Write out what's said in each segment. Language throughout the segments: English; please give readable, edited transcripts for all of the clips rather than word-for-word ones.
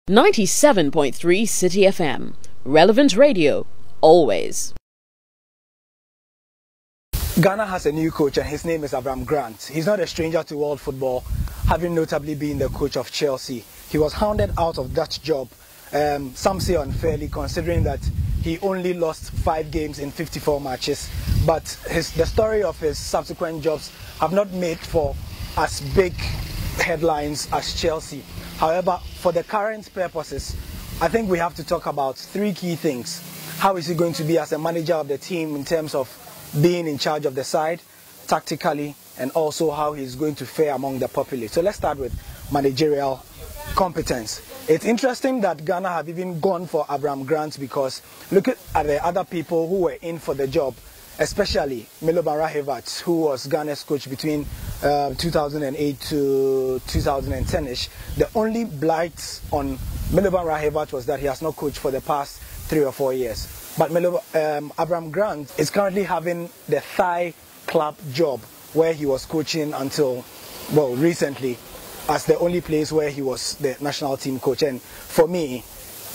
97.3 Citi FM. Relevant radio, always. Ghana has a new coach and his name is Avram Grant. He's not a stranger to world football, having notably been the coach of Chelsea. He was hounded out of that job, some say unfairly, considering that he only lost 5 games in 54 matches. But the story of his subsequent jobs have not made for as big headlines as Chelsea. However, for the current purposes, I think we have to talk about 3 key things. How is he going to be as a manager of the team in terms of being in charge of the side, tactically, and also how he's going to fare among the populace. So let's start with managerial competence. It's interesting that Ghana have even gone for Avram Grant, because look at the other people who were in for the job, especially Milovan Rajevac, who was Ghana's coach between 2008 to 2010-ish. The only blight on Milovan Rajevac was that he has not coached for the past 3 or 4 years. But Avram Grant is currently having the Thai club job, where he was coaching until, well, recently, as the only place where he was the national team coach. And for me,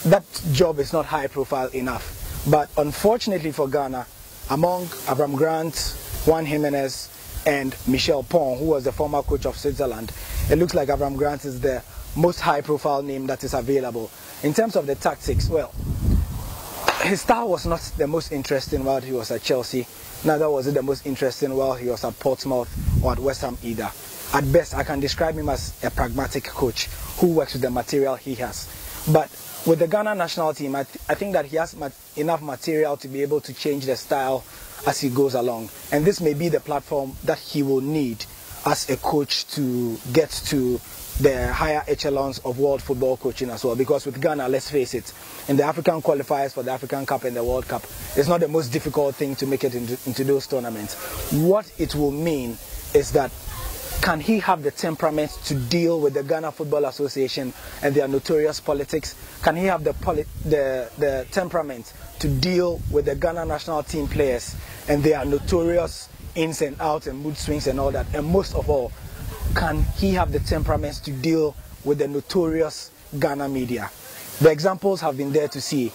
that job is not high profile enough. But unfortunately for Ghana, among Avram Grant, Juan Jimenez, and Michel Pong, who was the former coach of Switzerland, it looks like Avram Grant is the most high profile name that is available. In terms of the tactics, well, his style was not the most interesting while he was at Chelsea. Neither was it the most interesting while he was at Portsmouth or at West Ham either. At best, I can describe him as a pragmatic coach who works with the material he has. But with the Ghana national team, I think that he has enough material to be able to change the style as he goes along. And this may be the platform that he will need as a coach to get to the higher echelons of world football coaching as well. Because with Ghana, let's face it, in the African qualifiers for the African Cup and the World Cup, it's not the most difficult thing to make it into those tournaments. What it will mean is that, can he have the temperament to deal with the Ghana Football Association and their notorious politics? Can he have the temperament to deal with the Ghana national team players and their notorious ins and outs and mood swings and all that? And most of all, can he have the temperament to deal with the notorious Ghana media? The examples have been there to see.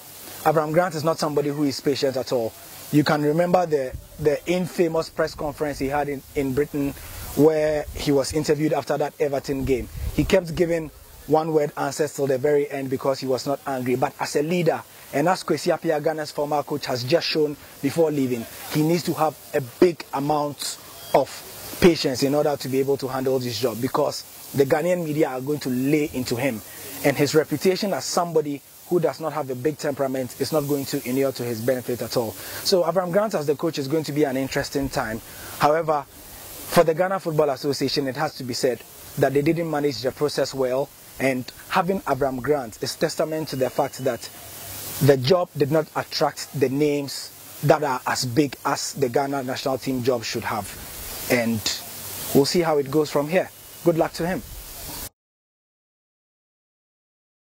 Avram Grant is not somebody who is patient at all. You can remember the infamous press conference he had in Britain, where he was interviewed after that Everton game. He kept giving one-word answers till the very end because he was not angry. But as a leader, and as Kwesi Appiah, Ghana's former coach, has just shown before leaving, he needs to have a big amount of patience in order to be able to handle this job, because the Ghanaian media are going to lay into him. And his reputation as somebody who does not have a big temperament is not going to inure to his benefit at all. So Avram Grant as the coach is going to be an interesting time. However, for the Ghana Football Association, it has to be said that they didn't manage the process well, and having Avram Grant is testament to the fact that the job did not attract the names that are as big as the Ghana national team job should have. And we'll see how it goes from here. Good luck to him.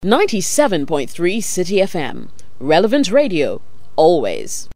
97.3 Citi FM. Relevant radio, always.